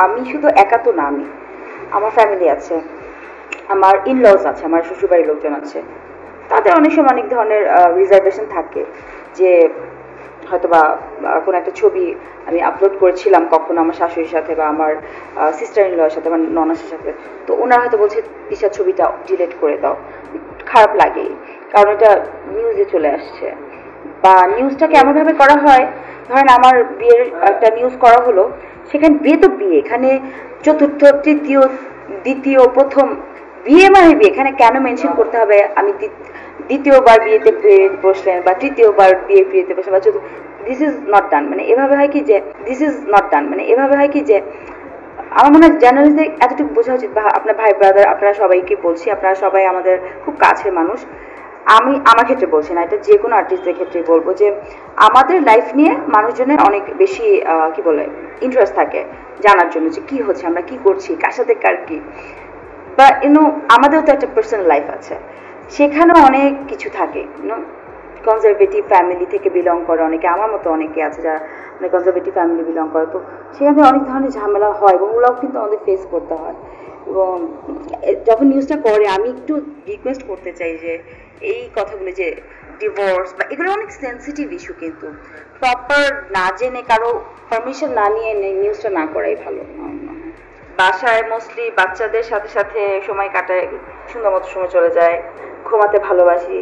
আমি শুধু একা তো না, আমার ফ্যামিলি আছে, আমার ইনলজ আছে, আমার শ্বশুরবাড়ির লোকজন আছে। তাদের অনেক সময় অনেক ধরনের রিজার্ভেশন থাকে যে হয়তোবা কোনো একটা ছবি আমি আপলোড করেছিলাম কখনো আমার শাশুড়ির সাথে বা আমার সিস্টার ইন লয়ের সাথে, আমার ননাসের সাথে, তো ওনারা হয়তো বলছে তিশার ছবিটা ডিলিট করে দাও। খারাপ লাগে, কারণ এটা নিউজে চলে আসছে। বা নিউজটা কেমনভাবে করা হয়, ধরেন আমার বিয়ের একটা নিউজ করা হলো, সেখানে বিয়ে তো বিয়ে, এখানে চতুর্থ, তৃতীয়, দ্বিতীয়, প্রথম, বিয়ে মানে বিয়ে, এখানে কেন মেনশন করতে হবে আমি দ্বিতীয়বার বিয়েতে বসলেন বা তৃতীয়বার বিয়েতে বসলেন বা দিস ইজ নট ডান। মানে এভাবে হয় কি যে দিস ইজ নট ডান, মানে এভাবে হয় কি যে আমার মনে হয় জার্নালিস্টদের এতটুকু বোঝা উচিত, বা আপনার ভাই ব্রাদার, আপনারা সবাইকে বলছি, আপনারা সবাই আমাদের খুব কাছের মানুষ। আমি আমার ক্ষেত্রে বলছি না, এটা যে কোনো আর্টিস্টদের ক্ষেত্রে বলবো যে আমাদের লাইফ নিয়ে মানুষজনের অনেক বেশি কি বলে ইন্টারেস্ট থাকে জানার জন্য যে কি হচ্ছে, আমরা কি করছি, কার সাথে কার কি, বা আমাদেরও তো একটা পার্সোনাল লাইফ আছে, সেখানেও অনেক কিছু থাকে। কনজারভেটিভ ফ্যামিলি থেকে বিলং করে অনেকে, আমার মতো অনেকে আছে যারা মানে কনজারভেটিভ ফ্যামিলি বিলং করে, তো সেখান থেকে অনেক ধরনের ঝামেলা হয় এবং ওগুলোও কিন্তু আমাদের ফেস করতে হয়। এবং যখন নিউজটা করে আমি একটু রিকোয়েস্ট করতে চাই যে এই কথাগুলো যে ডিভোর্স বা এগুলো অনেক সেন্সিটিভ ইস্যু, কিন্তু প্রপার না জেনে কারো পারমিশন না নিয়ে নিউজটা না করাই ভালো। বাসায় মোস্টলি বাচ্চাদের সাথে সাথে সময় কাটায়, সুন্দর মতো সময় চলে যায়, ঘুমাতে ভালোবাসি।